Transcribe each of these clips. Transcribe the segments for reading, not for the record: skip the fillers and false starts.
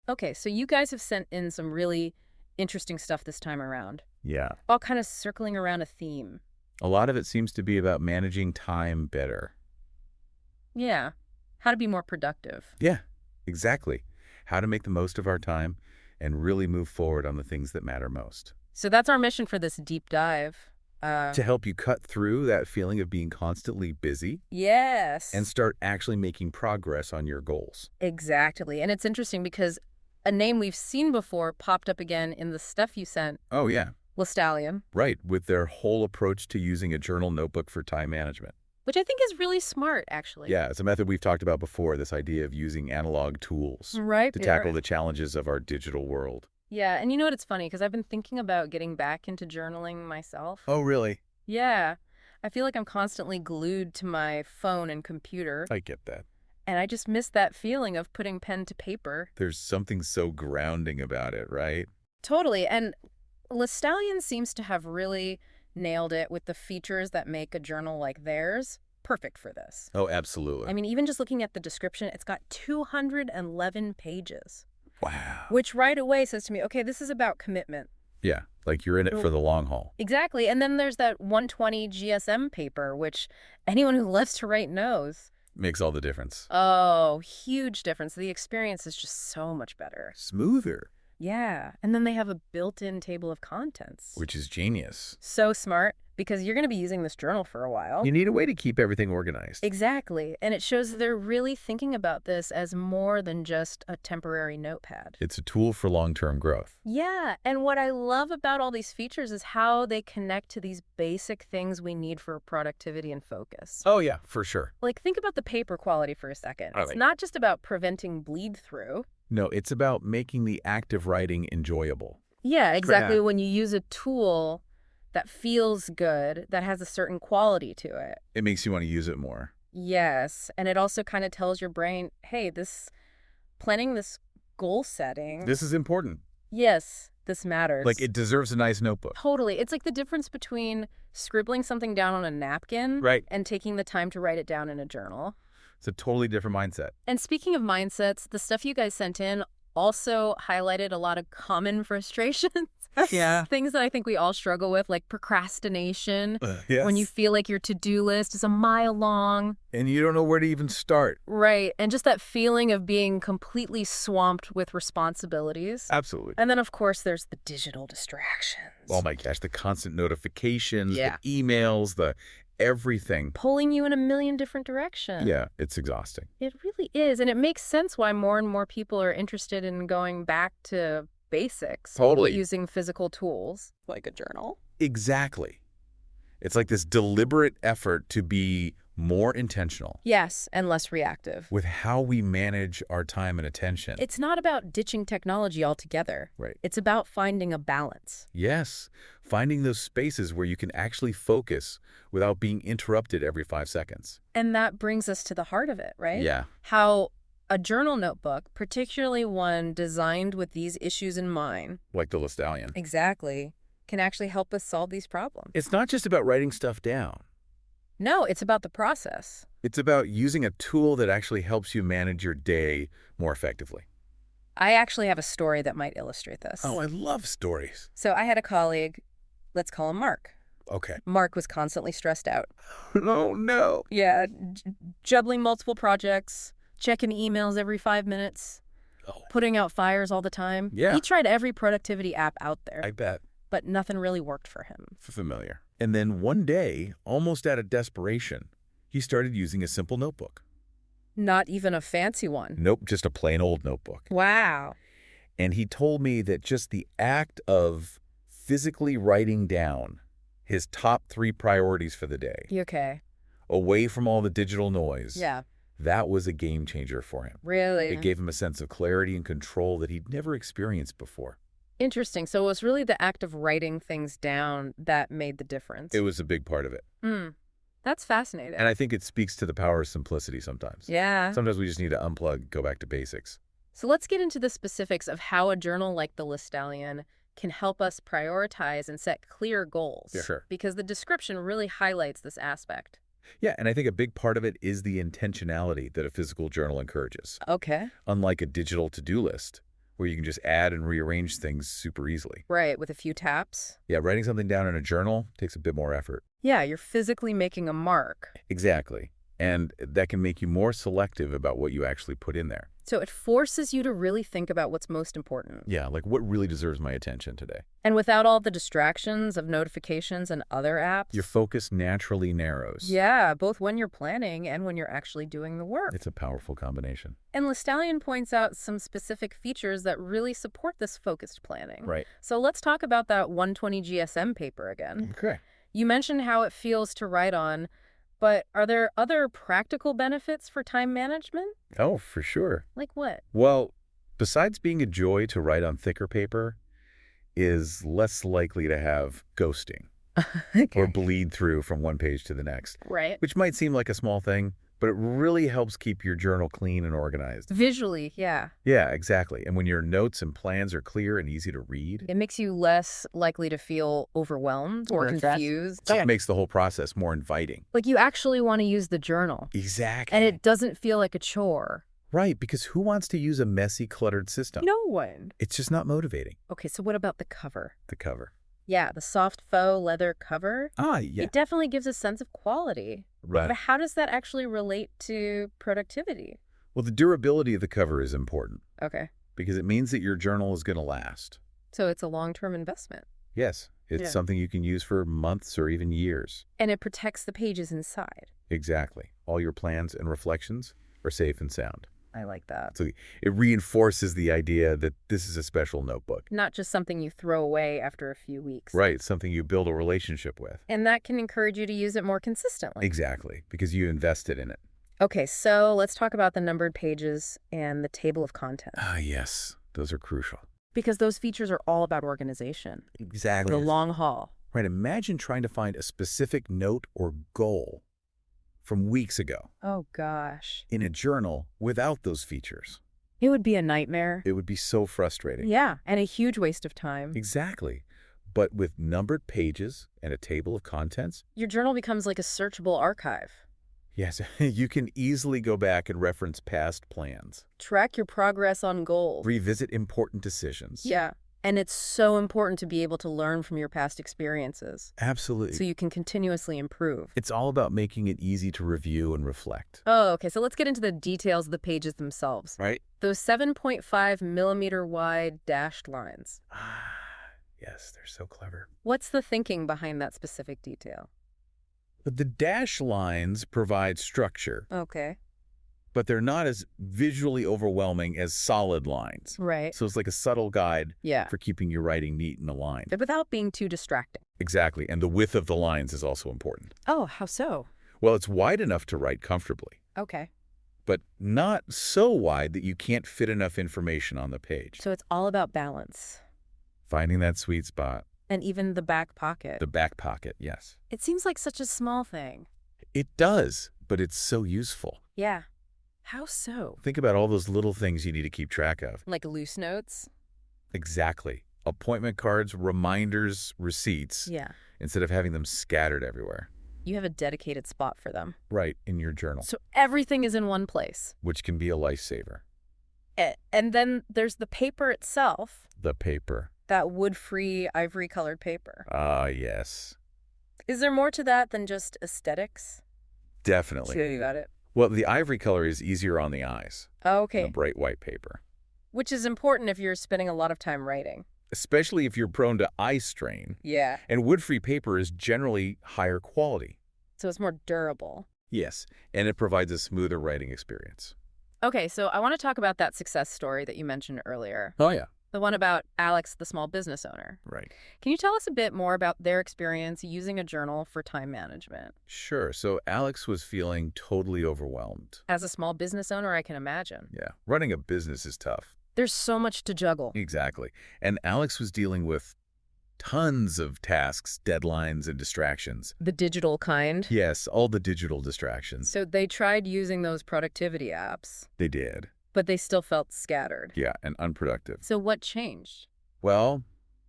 Okay, so you guys have sent in some really interesting stuff this time around, Yeah. all kind of circling around a theme. A lot of it seems to be about managing time better. Yeah, how to be more productive. Yeah, exactly. How to make the most of our time and really move forward on the things that matter most. So that's our mission for this deep dive. To help you cut through that feeling of being constantly busy and Yes, start actually making progress on your goals. exactly. And it's interesting because a name we've seen before popped up again in the stuff you sent, Oh, yeah. Lestallion, Right, with their whole approach to using a journal notebook for time management. which I think is really smart, actually. Yeah, it's a method we've talked about before, this idea of using analog tools Right? to Yeah, tackle right. the challenges of our digital world. Yeah, and you know what? It's funny because I've been thinking about getting back into journaling myself. Oh, really? Yeah, I feel like I'm constantly glued to my phone and computer, I get that. and I just miss that feeling of putting pen to paper. There's something so grounding about it, right? Totally, and Lestallion seems to have really nailed it with the features that make a journal like theirs perfect for this. Oh, absolutely. I mean, even just looking at the description, it's got 211 pages, Wow. which right away says to me, okay, this is about commitment. Yeah, like you're in it for the long haul. Exactly. And then there's that 120 GSM paper, which anyone who loves to write knows. Makes all the difference. Oh, huge difference. The experience is just so much better. Smoother, Yeah. And then they have a built-in table of contents. which is genius. So smart because you're going to be using this journal for a while. You need a way to keep everything organized. Exactly. And it shows they're really thinking about this as more than just a temporary notepad. It's a tool for long-term growth. Yeah. And what I love about all these features is how they connect to these basic things we need for productivity and focus. Oh, yeah, for sure. Like, think about the paper quality for a second. All It's right. not just about preventing bleed through. No, it's about making the act of writing enjoyable. Yeah, exactly. Yeah. When you use a tool that feels good, that has a certain quality to it. It makes you want to use it more. Yes. And it also kind of tells your brain, hey, planning this goal setting. This is important. Yes, this matters. Like, it deserves a nice notebook. Totally. It's like the difference between scribbling something down on a napkin Right. and taking the time to write it down in a journal. It's a totally different mindset. And speaking of mindsets, the stuff you guys sent in also highlighted a lot of common frustrations. Yeah. Things that I think we all struggle with, like procrastination, Yes. when you feel like your to-do list is a mile long. And you don't know where to even start. Right. And just that feeling of being completely swamped with responsibilities. Absolutely. And then, of course, there's the digital distractions. Oh my gosh, the constant notifications, Yeah. the emails, the everything. Pulling you in a million different directions. Yeah, it's exhausting. It really is. And it makes sense why more and more people are interested in going back to basics. Totally. Using physical tools. Like a journal. Exactly. It's like this deliberate effort to be more intentional Yes, and less reactive. with how we manage our time and attention. It's not about ditching technology altogether. Right. It's about finding a balance. Yes, finding those spaces where you can actually focus without being interrupted every 5 seconds. And that brings us to the heart of it, right? Yeah. How a journal notebook, particularly one designed with these issues in mind, Like the Lestallion. exactly, can actually help us solve these problems. It's not just about writing stuff down. No, it's about the process. It's about using a tool that actually helps you manage your day more effectively. I actually have a story that might illustrate this. Oh, I love stories. So I had a colleague, let's call him Mark. Okay. Mark was constantly stressed out. Oh, no. Yeah, juggling multiple projects, checking emails every 5 minutes, Oh, putting out fires all the time. Yeah. He tried every productivity app out there, I bet. but nothing really worked for him. Familiar. And then one day, almost out of desperation, he started using a simple notebook. Not even a fancy one. Nope, just a plain old notebook. Wow. And he told me that just the act of physically writing down his top 3 priorities for the day, You okay? away from all the digital noise, Yeah. that was a game changer for him. Really? It gave him a sense of clarity and control that he'd never experienced before. Interesting. So it was really the act of writing things down that made the difference. It was a big part of it. That's fascinating. And I think it speaks to the power of simplicity sometimes. Yeah. Sometimes we just need to unplug, go back to basics. So let's get into the specifics of how a journal like the Lestallion can help us prioritize and set clear goals. Yeah, sure. Because the description really highlights this aspect. Yeah, and I think a big part of it is the intentionality that a physical journal encourages. Okay. Unlike a digital to-do list, where you can just add and rearrange things super easily. Right, with a few taps. Yeah, writing something down in a journal takes a bit more effort. Yeah, you're physically making a mark. Exactly. And that can make you more selective about what you actually put in there. So it forces you to really think about what's most important. Yeah, like what really deserves my attention today. And without all the distractions of notifications and other apps. Your focus naturally narrows. Yeah, both when you're planning and when you're actually doing the work. It's a powerful combination. And Lestallion points out some specific features that really support this focused planning. Right. So let's talk about that 120 GSM paper again. Okay. You mentioned how it feels to write on, but are there other practical benefits for time management? Oh, for sure. Like what? Well, besides being a joy to write on thicker paper, is less likely to have ghosting or bleed through from one page to the next, Right. which might seem like a small thing, but it really helps keep your journal clean and organized. Visually, yeah. Yeah, exactly. And when your notes and plans are clear and easy to read, It makes you less likely to feel overwhelmed or confused. it makes the whole process more inviting. Like you actually want to use the journal. Exactly. And it doesn't feel like a chore. Right, because who wants to use a messy, cluttered system? No one. It's just not motivating, Okay, so what about the cover? the cover. Yeah, the soft faux leather cover. Ah, yeah. It definitely gives a sense of quality. Right. But how does that actually relate to productivity? Well, the durability of the cover is important Okay, because it means that your journal is going to last. so it's a long-term investment. Yes, it's something you can use for months or even years. And it protects the pages inside. Exactly. All your plans and reflections are safe and sound. I like that. So it reinforces the idea that this is a special notebook. Not just something you throw away after a few weeks. Right, something you build a relationship with. And that can encourage you to use it more consistently. Exactly, because you invested in it. Okay, so let's talk about the numbered pages and the table of contents. Ah, yes, those are crucial. Because those features are all about organization. Exactly. The long haul. Right, imagine trying to find a specific note or goal from weeks ago Oh, gosh. in a journal without those features. It would be a nightmare. It would be so frustrating. Yeah, and a huge waste of time. Exactly. But with numbered pages and a table of contents, Your journal becomes like a searchable archive. yes, you can easily go back and reference past plans, Track your progress on goals. revisit important decisions. Yeah, and it's so important to be able to learn from your past experiences Absolutely. so you can continuously improve. It's all about making it easy to review and reflect. Oh, okay, so let's get into the details of the pages themselves. Right? Those 7.5 millimeter wide dashed lines. Ah, yes, they're so clever. What's the thinking behind that specific detail? But the dash lines provide structure, Okay. but they're not as visually overwhelming as solid lines. Right. So it's like a subtle guide Yeah. for keeping your writing neat and aligned. But without being too distracting. Exactly, and the width of the lines is also important. Oh, how so? Well, it's wide enough to write comfortably, Okay. but not so wide that you can't fit enough information on the page. So it's all about balance. Finding that sweet spot, And even the back pocket. the back pocket, yes. It seems like such a small thing. It does, but it's so useful. Yeah. How so? Think about all those little things you need to keep track of. Like loose notes? Exactly. Appointment cards, reminders, receipts, Yeah. instead of having them scattered everywhere. You have a dedicated spot for them. Right, in your journal, So everything is in one place. which can be a lifesaver. And then there's the paper itself, The paper. that wood-free ivory-colored paper. Ah, yes. Is there more to that than just aesthetics? Definitely. Sure, you got it. Well, the ivory color is easier on the eyes than Okay. the bright white paper, Which is important if you're spending a lot of time writing. especially if you're prone to eye strain. Yeah. And wood-free paper is generally higher quality. So it's more durable. Yes, and it provides a smoother writing experience. Okay, so I want to talk about that success story that you mentioned earlier. Oh, yeah. The one about Alex, the small business owner. Right. Can you tell us a bit more about their experience using a journal for time management? Sure. So Alex was feeling totally overwhelmed. As a small business owner, I can imagine. Yeah. Running a business is tough. There's so much to juggle. Exactly. And Alex was dealing with tons of tasks, deadlines, and distractions. The digital kind. Yes, all the digital distractions. So they tried using those productivity apps, They did. but they still felt scattered. Yeah, and unproductive. So what changed? Well,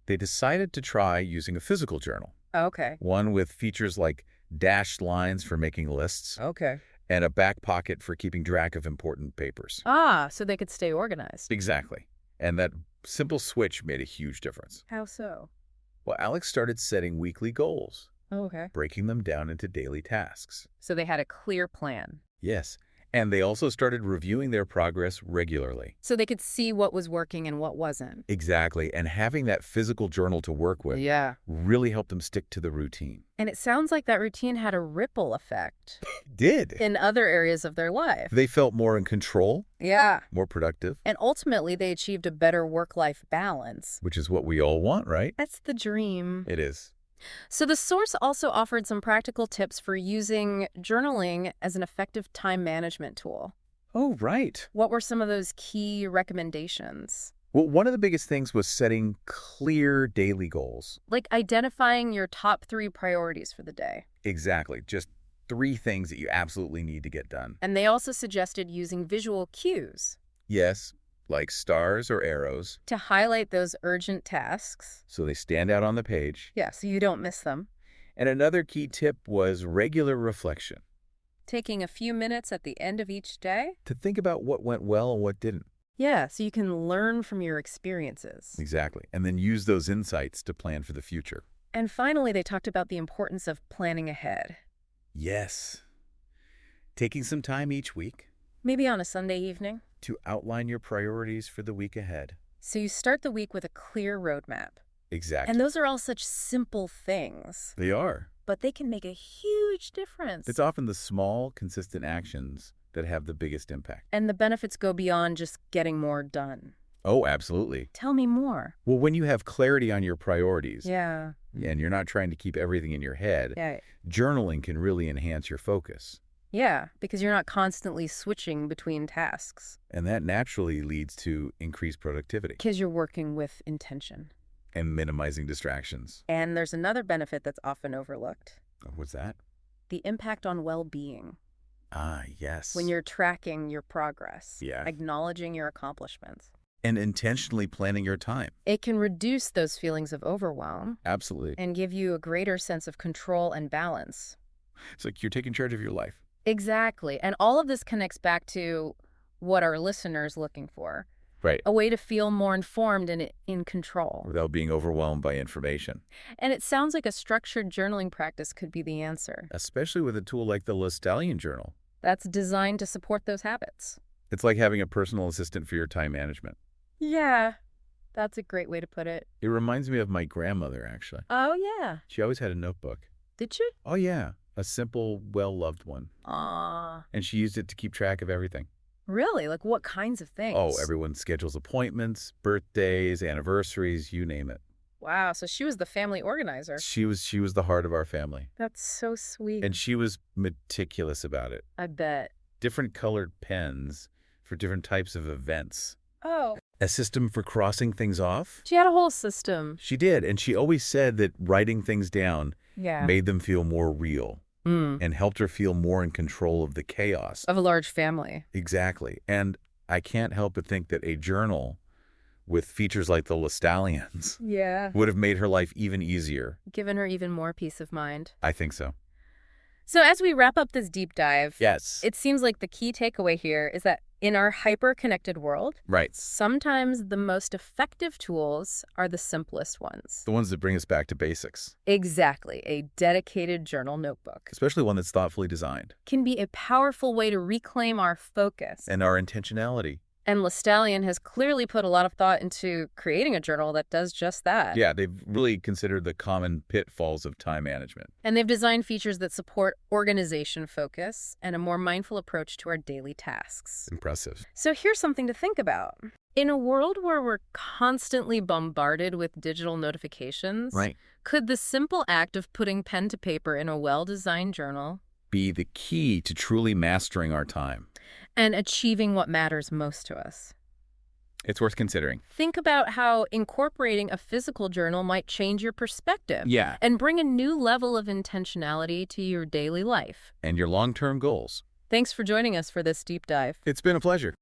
they decided to try using a physical journal, Okay. one with features like dashed lines for making lists Okay. and a back pocket for keeping track of important papers. Ah, so they could stay organized. Exactly. And that simple switch made a huge difference. How so? Well, Alex started setting weekly goals, Oh, okay. breaking them down into daily tasks. So they had a clear plan. Yes. And they also started reviewing their progress regularly. So they could see what was working and what wasn't. Exactly. And having that physical journal to work with Yeah. really helped them stick to the routine. And it sounds like that routine had a ripple effect Did. in other areas of their life. They felt more in control, Yeah. more productive, And ultimately, they achieved a better work-life balance. which is what we all want, right? That's the dream. It is. So the source also offered some practical tips for using journaling as an effective time management tool. Oh, right. What were some of those key recommendations? Well, one of the biggest things was setting clear daily goals. Like identifying your top 3 priorities for the day. Exactly. Just 3 things that you absolutely need to get done. And they also suggested using visual cues Yes, like stars or arrows, to highlight those urgent tasks. so they stand out on the page. Yeah, so you don't miss them. And another key tip was regular reflection, Taking a few minutes at the end of each day. to think about what went well and what didn't. Yeah, so you can learn from your experiences. Exactly. And then use those insights to plan for the future. And finally, they talked about the importance of planning ahead. Yes. Taking some time each week Maybe on a Sunday evening. to outline your priorities for the week ahead. So you start the week with a clear roadmap. Exactly. And those are all such simple things, They are. but they can make a huge difference. It's often the small, consistent actions that have the biggest impact. And the benefits go beyond just getting more done. Oh, absolutely. Tell me more. Well, when you have clarity on your priorities Yeah. and you're not trying to keep everything in your head, Yeah. journaling can really enhance your focus. Yeah, because you're not constantly switching between tasks. And that naturally leads to increased productivity Because you're working with intention. and minimizing distractions. And there's another benefit that's often overlooked. What's that? The impact on well-being. Ah, yes. When you're tracking your progress. Yeah. Acknowledging your accomplishments. And intentionally planning your time. It can reduce those feelings of overwhelm Absolutely. and give you a greater sense of control and balance. It's like you're taking charge of your life. Exactly. And all of this connects back to what our listeners looking for. Right. A way to feel more informed and in control. Without being overwhelmed by information. And it sounds like a structured journaling practice could be the answer. Especially with a tool like the Lestallion journal. That's designed to support those habits. It's like having a personal assistant for your time management. Yeah, that's a great way to put it. It reminds me of my grandmother, actually. Oh, yeah. She always had a notebook. Did you? Oh, yeah. A simple, well-loved one. Aw. And she used it to keep track of everything. Really? Like what kinds of things? Oh, everyone schedules appointments, birthdays, anniversaries, you name it. Wow, so she was the family organizer. She was the heart of our family. That's so sweet. And she was meticulous about it. I bet. Different colored pens for different types of events. Oh. A system for crossing things off. She had a whole system. She did, and she always said that writing things down Yeah. made them feel more real and helped her feel more in control of the chaos. Of a large family. Exactly. And I can't help but think that a journal with features like the Lestallions Yeah. would have made her life even easier. Given her even more peace of mind. I think so. So as we wrap up this deep dive, Yes. it seems like the key takeaway here is that in our hyper-connected world, Right. sometimes the most effective tools are the simplest ones. The ones that bring us back to basics, Exactly. A dedicated journal notebook especially one that's thoughtfully designed. can be a powerful way to reclaim our focus. And our intentionality. And Lestallion has clearly put a lot of thought into creating a journal that does just that. Yeah, they've really considered the common pitfalls of time management. And they've designed features that support organization focus and a more mindful approach to our daily tasks. Impressive. So here's something to think about. In a world where we're constantly bombarded with digital notifications, Right. could the simple act of putting pen to paper in a well-designed journal Be the key to truly mastering our time. and achieving what matters most to us? It's worth considering. Think about how incorporating a physical journal might change your perspective Yeah. and bring a new level of intentionality to your daily life. And your long-term goals. Thanks for joining us for this deep dive. It's been a pleasure.